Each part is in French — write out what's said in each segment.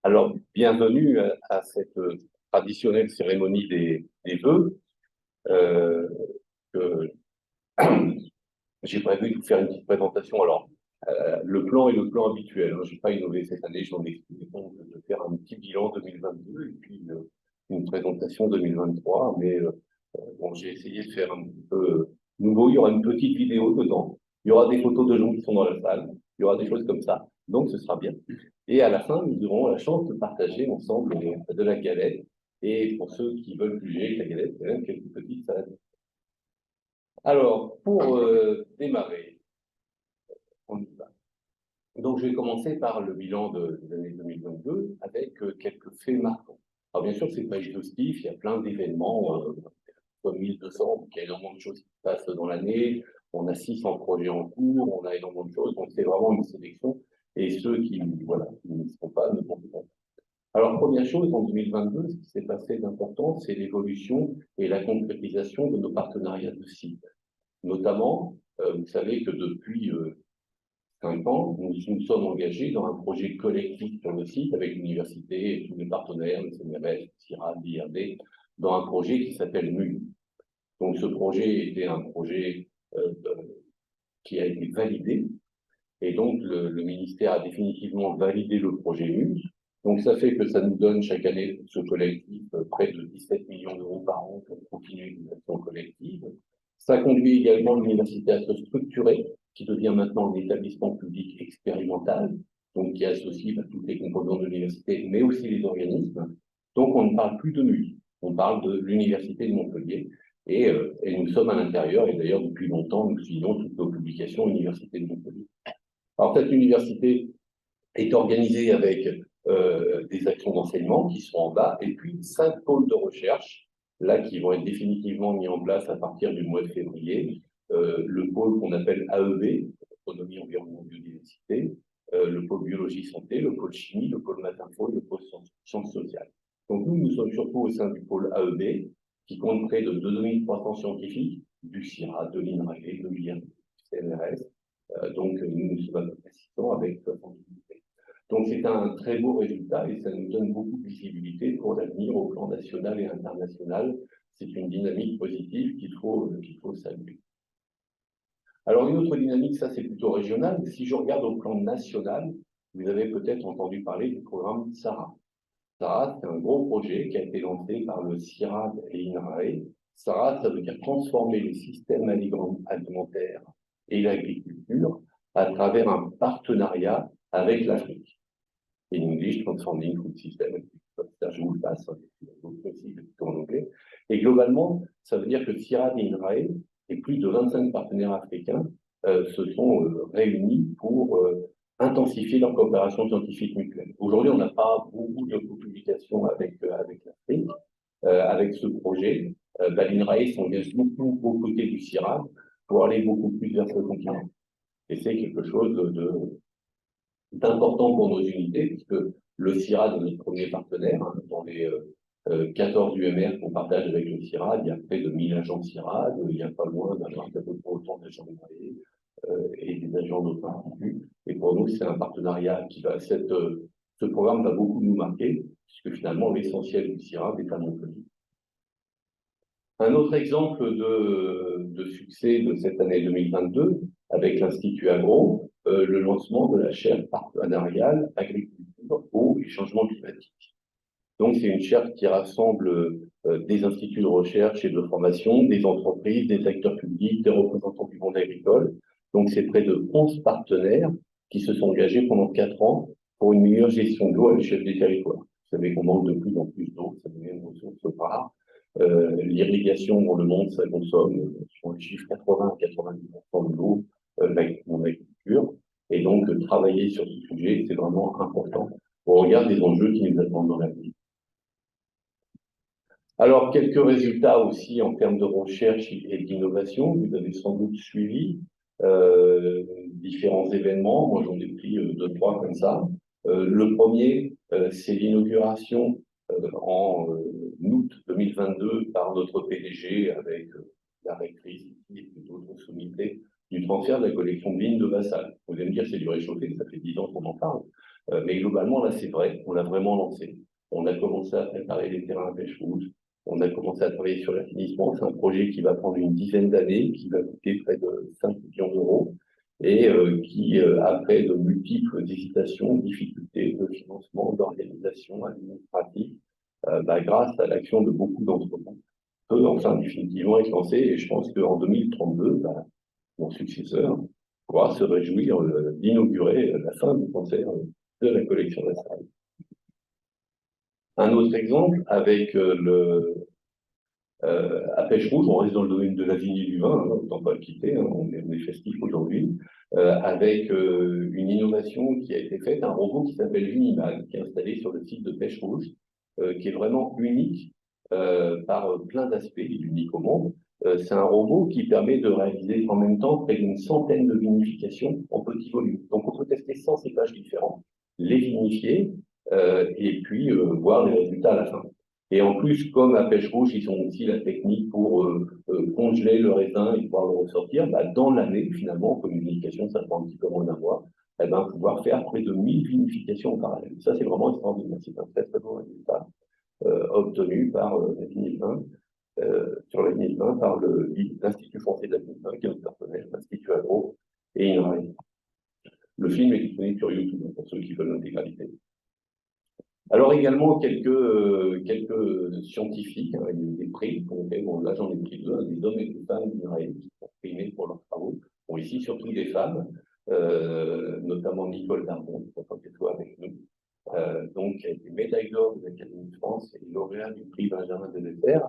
Alors, bienvenue à cette traditionnelle cérémonie des vœux. Que j'ai prévu de vous faire une petite présentation. Alors, le plan est le plan habituel. Hein. Je n'ai pas innové cette année, j'en ai expliqué donc de faire un petit bilan 2022 et puis une présentation 2023. Mais bon, j'ai essayé de faire un petit peu nouveau. Il y aura une petite vidéo dedans. Il y aura des photos de gens qui sont dans la salle. Il y aura des choses comme ça. Donc, ce sera bien. Et à la fin, nous aurons la chance de partager ensemble de la galette. Et pour ceux qui veulent juger avec la galette, il y a même quelques petites salades. Alors, pour démarrer, on y va. Donc, je vais commencer par le bilan de l'année 2022 avec quelques faits marquants. Alors, bien sûr, ce n'est pas exhaustif, il y a plein d'événements, comme 1200, donc il y a énormément de choses qui se passent dans l'année. On a 600 projets en cours, on a énormément de choses, donc c'est vraiment une sélection. Et ceux qui, voilà, qui ne seront pas ne vont pas. Alors, première chose, en 2022, ce qui s'est passé d'important, c'est l'évolution et la concrétisation de nos partenariats de sites. Notamment, vous savez que depuis 5 ans, nous nous sommes engagés dans un projet collectif sur le site avec l'université et tous les partenaires, le CNRS, CIRAD, l'IRD, dans un projet qui s'appelle MUL. Donc, ce projet était un projet qui a été validé, et donc le ministère a définitivement validé le projet MUL. Donc, ça fait que ça nous donne chaque année, ce collectif, près de 17 millions d'euros par an pour continuer l'action collective. Ça conduit également l'université à se structurer, qui devient maintenant un établissement public expérimental, donc qui associe toutes les composantes de l'université, mais aussi les organismes. Donc, on ne parle plus de MUI, on parle de l'université de Montpellier, et nous sommes à l'intérieur, et d'ailleurs, depuis longtemps, nous suivons toutes nos publications Université de Montpellier. Alors, cette université est organisée avec des actions d'enseignement qui sont en bas, et puis 5 pôles de recherche, là, qui vont être définitivement mis en place à partir du mois de février. Le pôle qu'on appelle AEB, Autonomie, Environnement, Biodiversité, le pôle Biologie, Santé, le pôle Chimie, le pôle Math-Info, le pôle Sciences sociales. Donc nous sommes surtout au sein du pôle AEB, qui compte près de 2300 scientifiques, du CIRAD, de l'INRAE, de l'IRD, du CNRS. Donc nous sommes assistants avec 70. Donc c'est un très beau résultat et ça nous donne beaucoup de visibilité pour l'avenir au plan national et international. C'est une dynamique positive qu'il faut saluer. Alors une autre dynamique, ça c'est plutôt régional. Si je regarde au plan national, vous avez peut-être entendu parler du programme SARA. SARA, c'est un gros projet qui a été lancé par le CIRAD et l'INRAE. SARA, ça veut dire transformer les systèmes alimentaires et l'agriculture à travers un partenariat avec l'Afrique. In English, Transforming Food System. Ça, je vous le passe, aussi en anglais. Et globalement, ça veut dire que CIRAD et INRAE et plus de 25 partenaires africains se sont réunis pour intensifier leur coopération scientifique mutuelle. Aujourd'hui, on n'a pas beaucoup de publications avec l'Afrique. Avec ce projet, l'INRAE s'engage beaucoup aux côtés du CIRAD pour aller beaucoup plus vers ce continent. Et c'est quelque chose d'important pour nos unités, puisque le CIRAD est notre premier partenaire. Hein, dans les 14 UMR qu'on partage avec le CIRAD, il y a près de 1000 agents de CIRAD, il n'y a pas loin d'avoir à peu près autant d'agents et des agents d'autres instituts. Et pour nous, c'est un partenariat qui va... ce programme va beaucoup nous marquer, puisque finalement, l'essentiel du CIRAD est à Montpellier. Un autre exemple de succès de cette année 2022, avec l'Institut Agro, le lancement de la chaire partenariale agriculture, eau et changement climatique. Donc, c'est une chaire qui rassemble des instituts de recherche et de formation, des entreprises, des acteurs publics, des représentants du monde agricole. Donc, c'est près de 11 partenaires qui se sont engagés pendant 4 ans pour une meilleure gestion de l'eau à l'échelle des territoires. Vous savez qu'on manque de plus en plus d'eau, ça devient une ressource rare. L'irrigation dans le monde, ça consomme, sur les chiffres, 80 à 90% de l'eau en agriculture. Et donc, travailler sur ce sujet, c'est vraiment important au regard des enjeux qui nous attendent dans l'avenir. Alors, quelques résultats aussi en termes de recherche et d'innovation. Vous avez sans doute suivi différents événements. Moi, j'en ai pris 2-3 comme ça. Le premier, c'est l'inauguration en août 2022 par notre PDG avec la rectrice et d'autres sommités du transfert de la collection de vignes de Vassal. Vous allez me dire, c'est du réchauffé, ça fait 10 ans qu'on en parle. Mais globalement, là, c'est vrai, on l'a vraiment lancé. On a commencé à préparer les terrains à pêche rouge. On a commencé à travailler sur l'assainissement. C'est un projet qui va prendre une dizaine d'années, qui va coûter près de 5 millions d'euros et qui, après de multiples hésitations, difficultés de financement, d'organisation administrative, grâce à l'action de beaucoup d'entre nous, peut enfin définitivement être lancé. Et je pense qu'en 2032, mon successeur pourra se réjouir d'inaugurer la fin du concert de la collection d'Astral. Un autre exemple avec à Pêche Rouge, on reste dans le domaine de la vigne et du vin, hein, autant pas le quitter, hein, on est festif aujourd'hui, avec une innovation qui a été faite, un robot qui s'appelle Vinimal, qui est installé sur le site de Pêche Rouge, qui est vraiment unique par plein d'aspects, il est unique au monde. C'est un robot qui permet de réaliser en même temps près d'une centaine de vinifications en petit volume. Donc on peut tester 100 cépages différents, les vinifier et puis voir les résultats à la fin. Et en plus, comme à Pêche Rouge, ils ont aussi la technique pour congeler le raisin et pouvoir le ressortir. Dans l'année, finalement, comme une vinification, ça prend un petit peu moins d'un mois, pouvoir faire près de 1000 vinifications en parallèle. Ça, c'est vraiment extraordinaire. C'est un très, très beau résultat obtenu par la vigne vin, sur la vigne vin par l'Institut français de la vigne vin, qui est notre partenaire, l'Institut Agro et INRAE. Le film est disponible sur YouTube pour ceux qui veulent l'intégralité. Alors également quelques scientifiques, hein, des prix, bon, là j'en ai pris deux, des hommes et des femmes d'INRAE qui sont primés pour leurs travaux. Bon, ici surtout des femmes, notamment Nicole Darmon, qui est qu'elle soit avec nous, donc qui a été médaille d'or de l'Académie de France et lauréat du prix Benjamin Delessert,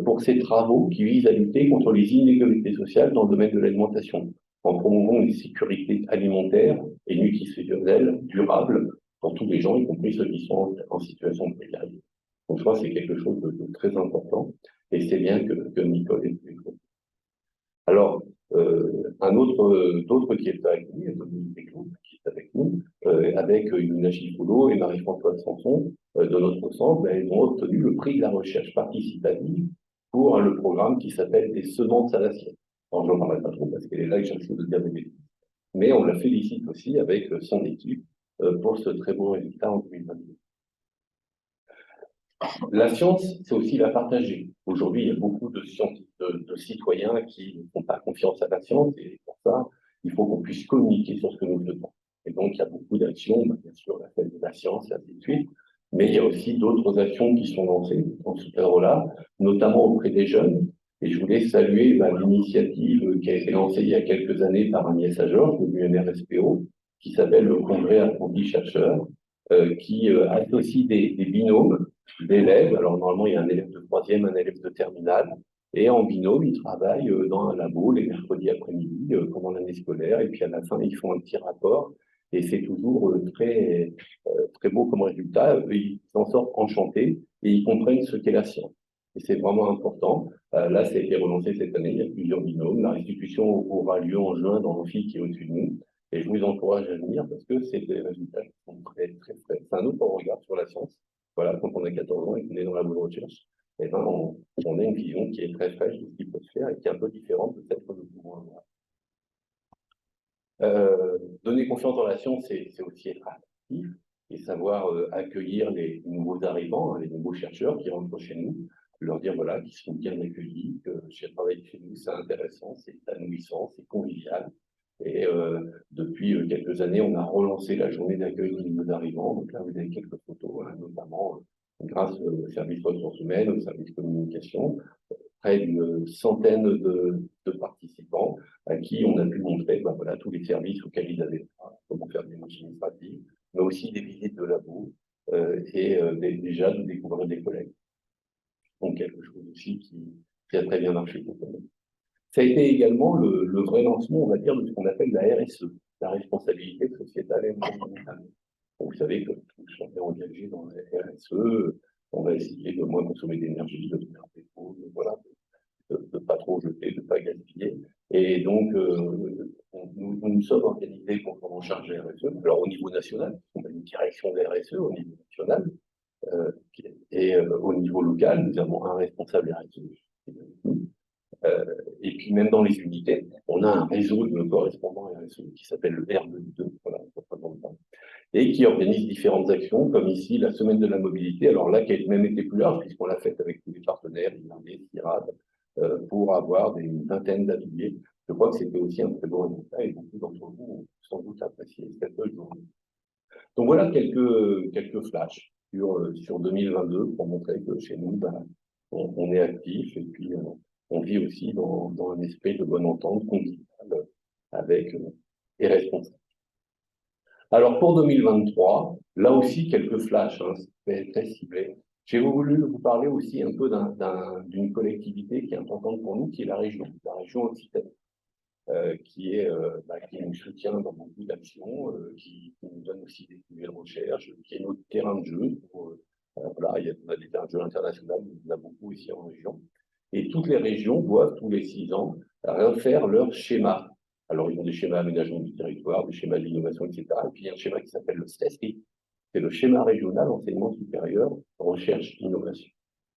pour ses travaux qui visent à lutter contre les inégalités sociales dans le domaine de l'alimentation, en promouvant une sécurité alimentaire et nutritionnelle durable pour tous les gens, y compris ceux qui sont en situation de précarité. Donc je crois que c'est quelque chose de très important, et c'est bien que Nicole ait pu. Alors, d'autres qui est avec nous, Dominique Desclous, qui est avec nous, avec Yuna Chifoulot et Marie-Françoise Sanson de notre centre, elles ont obtenu le prix de la recherche participative pour le programme qui s'appelle des semences à l'assiette. Alors, je n'en parlerai pas trop parce qu'elle est là et je risque de dire des bêtises. Mais on la félicite aussi avec son équipe pour ce très beau résultat en 2022. La science, c'est aussi la partager. Aujourd'hui, il y a beaucoup de citoyens qui ne font pas confiance à la science, et pour ça, il faut qu'on puisse communiquer sur ce que nous faisons. Et donc, il y a beaucoup d'actions, bien sûr, la fête de la science, et ainsi de suite, mais il y a aussi d'autres actions qui sont lancées dans ce cadre-là, notamment auprès des jeunes. Et je voulais saluer l'initiative qui a été lancée il y a quelques années par Agnès Ajor, de l'UNRSPO, qui s'appelle le Congrès Apprenti Chercheurs, qui associe des binômes d'élèves. Alors, normalement, il y a un élève de troisième, un élève de terminale. Et en binôme, ils travaillent dans un labo les mercredis après-midi pendant l'année scolaire. Et puis, à la fin, ils font un petit rapport. Et c'est toujours très beau comme résultat. Ils s'en sortent enchantés et ils comprennent ce qu'est la science. Et c'est vraiment important. Là, ça a été relancé cette année. Il y a plusieurs binômes. La restitution aura lieu en juin dans l'amphi qui est au-dessus de nous. Et je vous encourage à venir parce que c'est des résultats qui sont très, très frais. C'est un autre regard sur la science. Voilà, quand on a 14 ans et qu'on est dans la bonne recherche, eh ben, on a une vision qui est très fraîche de ce qui peut se faire et qui est un peu différente de celle que nous pouvons avoir. Donner confiance dans la science, c'est aussi être actif et savoir accueillir les nouveaux arrivants, hein, les nouveaux chercheurs qui rentrent chez nous, leur dire voilà, qu'ils sont bien accueillis, que travailler chez nous, c'est intéressant, c'est épanouissant, c'est convivial. Et depuis quelques années, on a relancé la journée d'accueil des nouveaux arrivants. Donc là, vous avez quelques photos, hein, notamment grâce au service ressources humaines, au service communication, près d'une centaine de participants à qui on a pu montrer voilà, tous les services auxquels ils avaient comment faire des démarches administratives, mais aussi des visites de labo et déjà de découvrir des collègues. Donc quelque chose aussi qui a très bien marché pour nous. Ça a été également le vrai lancement, on va dire, de ce qu'on appelle la RSE, la responsabilité sociétale et environnementale. Vous savez que tous on est engagé dans la RSE, on va essayer de moins consommer d'énergie, de faire des pauses, voilà, de ne pas trop jeter, de ne pas gaspiller. Et donc, nous nous sommes organisés pour prendre en charge la RSE. Alors, au niveau national, on a une direction de la RSE au niveau national, et au niveau local, nous avons un responsable RSE. Et puis même dans les unités, on a un réseau de correspondants RSE qui s'appelle le R2, voilà, et qui organise différentes actions, comme ici la Semaine de la mobilité, alors là qui a même été plus large, puisqu'on l'a faite avec tous les partenaires, Irlandais, CIRAD, pour avoir une vingtaine d'ateliers. Je crois que c'était aussi un très bon résultat, et beaucoup d'entre vous ont sans doute apprécié cette journée. Donc voilà quelques flashs sur 2022 pour montrer que chez nous, on est actif et puis on vit aussi dans un esprit de bonne entente conviviale avec les responsables. Alors pour 2023, là aussi quelques flashs, hein, c'est très ciblé. J'ai voulu vous parler aussi un peu d'une collectivité qui est importante pour nous, qui est la région Occitanie. Qui nous soutient dans beaucoup d'actions, qui nous donne aussi des sujets de recherche, qui est notre terrain de jeu. Voilà, on a des terrains de jeu internationaux, il y en a beaucoup ici en région. Et toutes les régions doivent, tous les 6 ans, refaire leur schéma. Alors, ils ont des schémas d'aménagement du territoire, des schémas d'innovation, etc. Et puis, il y a un schéma qui s'appelle le STESRI, c'est le schéma régional enseignement supérieur, recherche, innovation.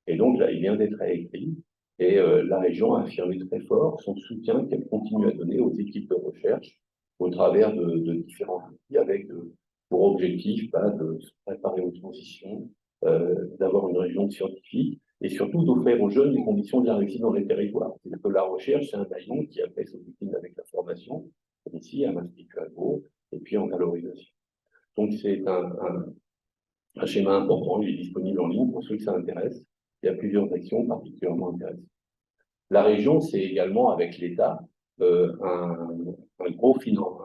Et donc, là, il vient d'être réécrit. Et la région a affirmé très fort son soutien qu'elle continue à donner aux équipes de recherche au travers de différents outils avec pour objectif de se préparer aux transitions, d'avoir une région scientifique et surtout d'offrir aux jeunes les conditions de la réussite dans les territoires. C'est-à-dire que la recherche, c'est un maillon qui après se décline avec la formation, ici à l'Institut Agro, et puis en valorisation. Donc c'est un schéma important, il est disponible en ligne pour ceux que ça intéresse. Il y a plusieurs actions particulièrement intéressantes. La région, c'est également avec l'État un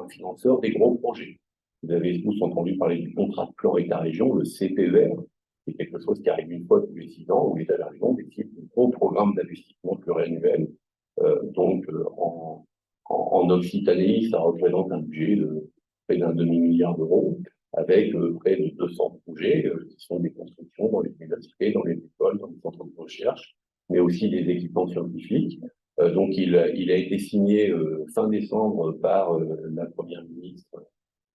financeur des gros projets. Vous avez tous entendu parler du contrat de plan État-région, le CPER, c'est quelque chose qui arrive une fois tous les 6 ans, où l'État et la région décident de gros programmes d'investissement pluriannuels. En Occitanie, ça représente un budget de près d'un demi-milliard d'euros, avec près de 200 projets qui sont des constructions dans les universités, dans les écoles, dans les centres de recherche, mais aussi des équipements scientifiques. Donc, il a été signé fin décembre par la Première ministre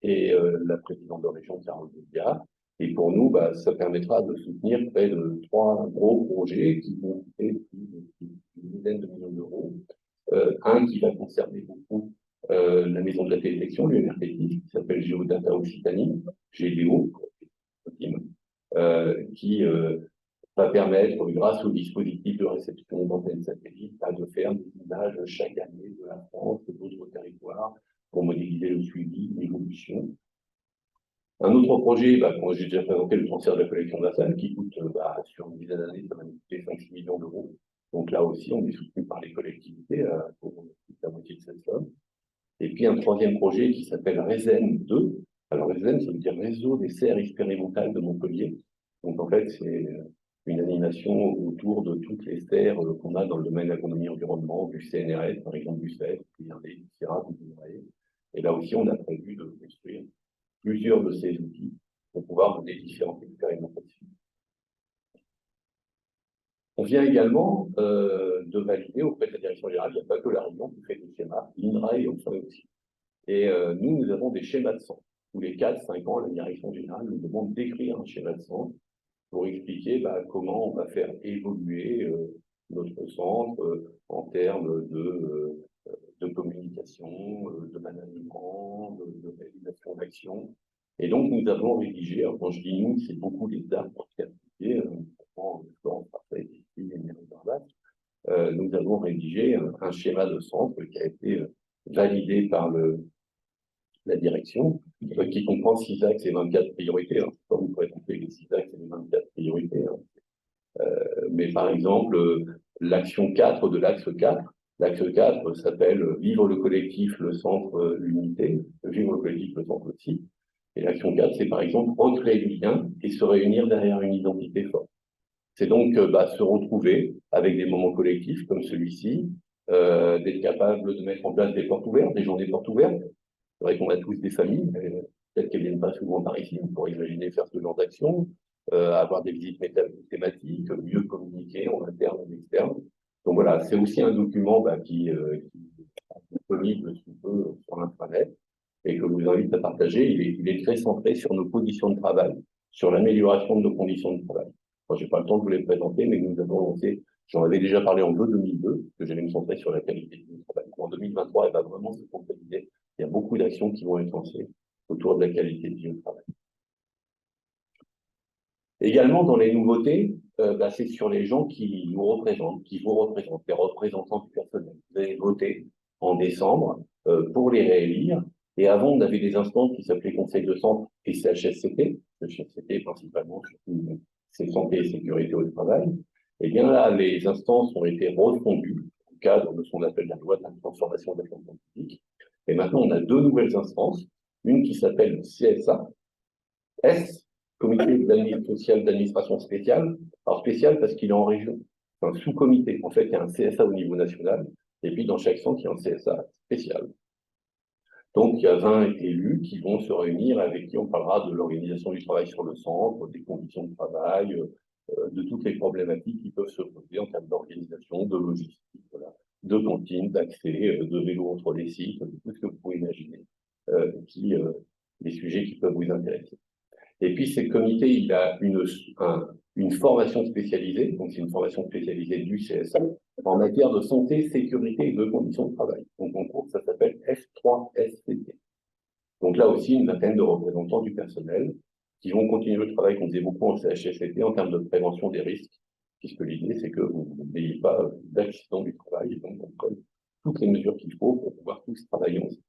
et la présidente de région, Carole Delga. Et pour nous, ça permettra de soutenir près de 3 gros projets qui vont coûter une dizaine de millions d'euros. Un qui va concerner beaucoup la maison de la télévision, l'UMRT6, qui s'appelle Géodata Occitanie, GDO, qui va permettre, grâce au dispositif de réception d'antennes satellites, de faire des images chaque année de la France, de d'autres territoires, pour modéliser le suivi, l'évolution. Un autre projet, quand j'ai déjà présenté le transfert de la collection de la salle, qui coûte sur une dizaine d'années, ça va nous coûter 5 millions d'euros. Donc là aussi, on est soutenu par les collectivités pour la moitié de cette somme. Et puis un troisième projet qui s'appelle RESEN 2. Alors RESEN, ça veut dire Réseau des serres expérimentales de Montpellier. Donc en fait, c'est une animation autour de toutes les serres qu'on a dans le domaine de l'agronomie environnement, du CNRS, par exemple du CEF, du CIRAD, du INRAE. Et là aussi, on a prévu de construire plusieurs de ces outils pour pouvoir mener différentes expérimentations. On vient également de valider auprès de la direction générale, il n'y a pas que la région qui fait des schémas, l'INRAE en fait aussi. Et nous avons des schémas de centre. Tous les 4-5 ans, la direction générale nous demande d'écrire un schéma de centre pour expliquer comment on va faire évoluer notre centre en termes de communication, de management, de réalisation d'actions. Et donc, nous avons rédigé, alors quand je dis nous, c'est beaucoup les arbres certifiés, nous avons rédigé un schéma de centre qui a été validé par la direction, qui comprend 6 axes et 24 priorités. Alors, vous pourrez trouver les 6 axes et les 24 priorités. Mais par exemple, l'action 4 de l'axe 4, l'axe 4 s'appelle Vivre le collectif, le centre, l'unité, Vivre le collectif, le centre aussi. Et l'action 4, c'est par exemple recréer du lien et se réunir derrière une identité forte. C'est donc se retrouver avec des moments collectifs comme celui-ci, d'être capable de mettre en place des portes ouvertes, des journées portes ouvertes. C'est vrai qu'on a tous des familles, peut-être qu'elles ne viennent pas souvent par ici, on pourrait imaginer faire ce genre d'action, avoir des visites thématiques, mieux communiquer en interne et en externe. Donc voilà, c'est aussi un document qui est disponible sous peu sur l'intranet et que je vous invite à partager. Il est très centré sur nos conditions de travail, sur l'amélioration de nos conditions de travail. Je n'ai pas le temps de vous les présenter, mais nous avons lancé, j'en avais déjà parlé en 2002, que j'allais me centrer sur la qualité du travail. En 2023, elle va vraiment se concrétiser. Il y a beaucoup d'actions qui vont être lancées autour de la qualité du travail. Également, dans les nouveautés, c'est sur les gens qui vous représentent, les représentants du personnel. Vous avez voté en décembre pour les réélire. Et avant, on avait des instances qui s'appelaient Conseil de centre et CHSCT. CHSCT, principalement, surtout, c'est santé et sécurité au travail. Et bien là, les instances ont été refondues au cadre de ce qu'on appelle la loi de la transformation de la fonction publique. Et maintenant, on a deux nouvelles instances. Une qui s'appelle CSA, Comité social d'administration spéciale. Alors spécial parce qu'il est en région. C'est un sous-comité. En fait, il y a un CSA au niveau national. Et puis, dans chaque centre, il y a un CSA spécial. Donc, il y a 20 élus qui vont se réunir, avec qui on parlera de l'organisation du travail sur le centre, des conditions de travail, de toutes les problématiques qui peuvent se poser en termes d'organisation, de logistique, voilà, de cantine, d'accès, de vélo entre les sites, de tout ce que vous pouvez imaginer, les sujets qui peuvent vous intéresser. Et puis, ce comité, il a une formation spécialisée, donc c'est une formation spécialisée du CSA, en matière de santé, sécurité et de conditions de travail. Donc, en cours, ça s'appelle F3SCT. Donc là aussi, une vingtaine de représentants du personnel qui vont continuer le travail qu'on faisait beaucoup en CHSCT en termes de prévention des risques, puisque l'idée, c'est que vous n'ayez pas d'accident du travail, et donc on prenne toutes les mesures qu'il faut pour pouvoir tous travailler ensemble.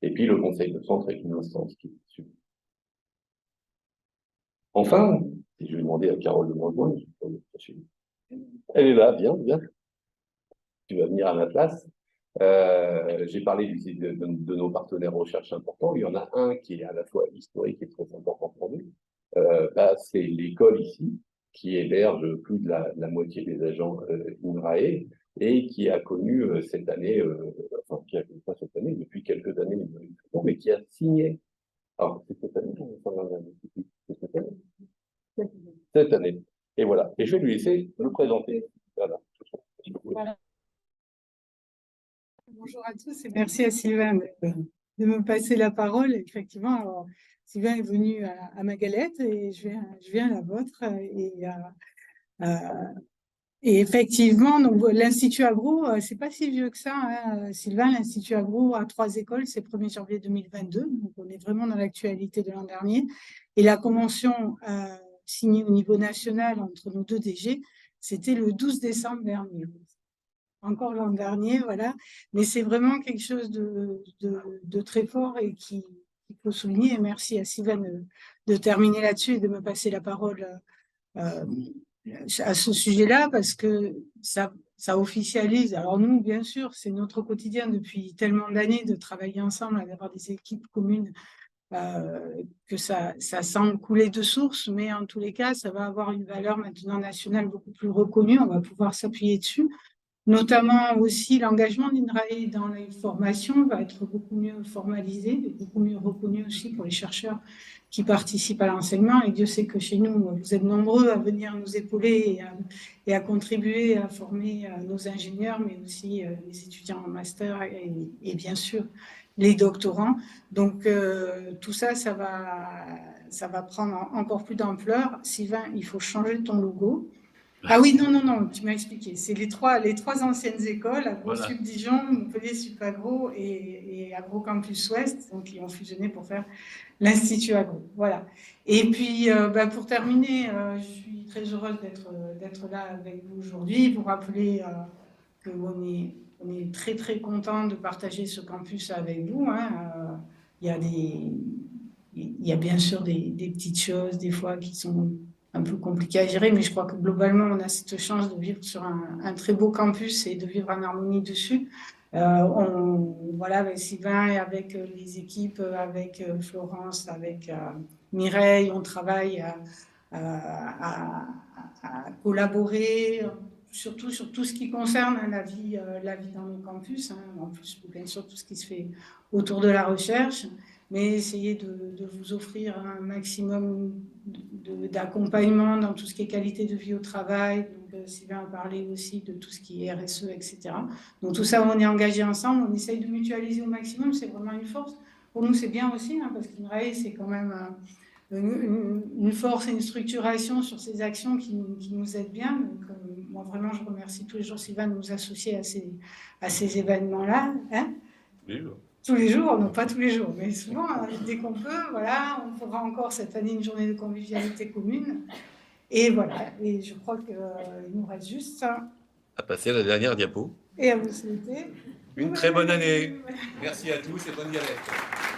Et puis, le conseil de centre est une instance qui est dessus. Enfin, si je vais demander à Carole de me rejoindre, elle est là, bien. Tu vas venir à ma place. J'ai parlé de nos partenaires recherche importants. Il y en a un qui est à la fois historique et très important pour nous. C'est l'école ici, qui héberge plus de la moitié des agents INRAE et qui a connu cette année, qui a connu pas cette année, depuis quelques années, mais qui a signé. Alors, c'est cette année, c'est cette année. Cette année. Et voilà. Et je vais lui laisser le présenter. Voilà. Voilà. Bonjour à tous et merci à Sylvain de me passer la parole. Effectivement, alors, Sylvain est venu à ma galette et je viens à la vôtre. Et effectivement, l'Institut Agro, c'est pas si vieux que ça, hein. Sylvain, l'Institut Agro a 3 écoles, c'est 1er janvier 2022, donc on est vraiment dans l'actualité de l'an dernier. Et la convention signée au niveau national entre nos 2 DG, c'était le 12 décembre dernier. Encore l'an dernier, voilà. Mais c'est vraiment quelque chose de très fort et qu'il faut souligner. Et merci à Sylvain de terminer là-dessus et de me passer la parole à ce sujet-là, parce que ça officialise. Alors nous, bien sûr, c'est notre quotidien depuis tellement d'années de travailler ensemble, d'avoir des équipes communes, que ça semble couler de source, mais en tous les cas, ça va avoir une valeur maintenant nationale beaucoup plus reconnue. On va pouvoir s'appuyer dessus. Notamment aussi, l'engagement d'INRAE dans les formations va être beaucoup mieux formalisé, beaucoup mieux reconnu aussi pour les chercheurs qui participent à l'enseignement. Et Dieu sait que chez nous, vous êtes nombreux à venir nous épauler et à contribuer à former nos ingénieurs, mais aussi les étudiants en master et bien sûr les doctorants. Donc tout ça, ça va prendre encore plus d'ampleur. Sylvain, il faut changer ton logo. Ah oui, non, tu m'as expliqué. C'est les trois anciennes écoles, AgroSup Dijon, Montpellier Sup Agro et Agro Campus Ouest, donc qui ont fusionné pour faire l'Institut Agro. Voilà. Et puis, pour terminer, je suis très heureuse d'être là avec vous aujourd'hui. Vous rappeler qu'on est très, très content de partager ce campus avec vous, hein. Il y a bien sûr des petites choses, des fois, qui sont un peu compliqué à gérer, mais je crois que globalement, on a cette chance de vivre sur un très beau campus et de vivre en harmonie dessus. Voilà, avec Sylvain et avec les équipes, avec Florence, avec Mireille, on travaille à collaborer, surtout sur tout ce qui concerne la vie dans nos campus, hein. En plus, bien sûr, tout ce qui se fait autour de la recherche, mais essayer de vous offrir un maximum d'accompagnement dans tout ce qui est qualité de vie au travail. Donc, Sylvain a parlé aussi de tout ce qui est RSE, etc. Donc, tout ça, on est engagé ensemble, on essaye de mutualiser au maximum, c'est vraiment une force. Pour nous, c'est bien aussi, hein, parce qu'INRAE, c'est quand même une force et une structuration sur ces actions qui nous aident bien. Donc, moi, vraiment, je remercie tous les jours Sylvain de nous associer à ces événements-là. Hein. Oui. tous les jours, non pas tous les jours, mais souvent, dès qu'on peut, voilà, on fera encore cette année une journée de convivialité commune. Et voilà, et je crois qu'il nous reste juste À passer à la dernière diapo. et à vous souhaiter Une très bonne année. Merci à tous et bonne galette.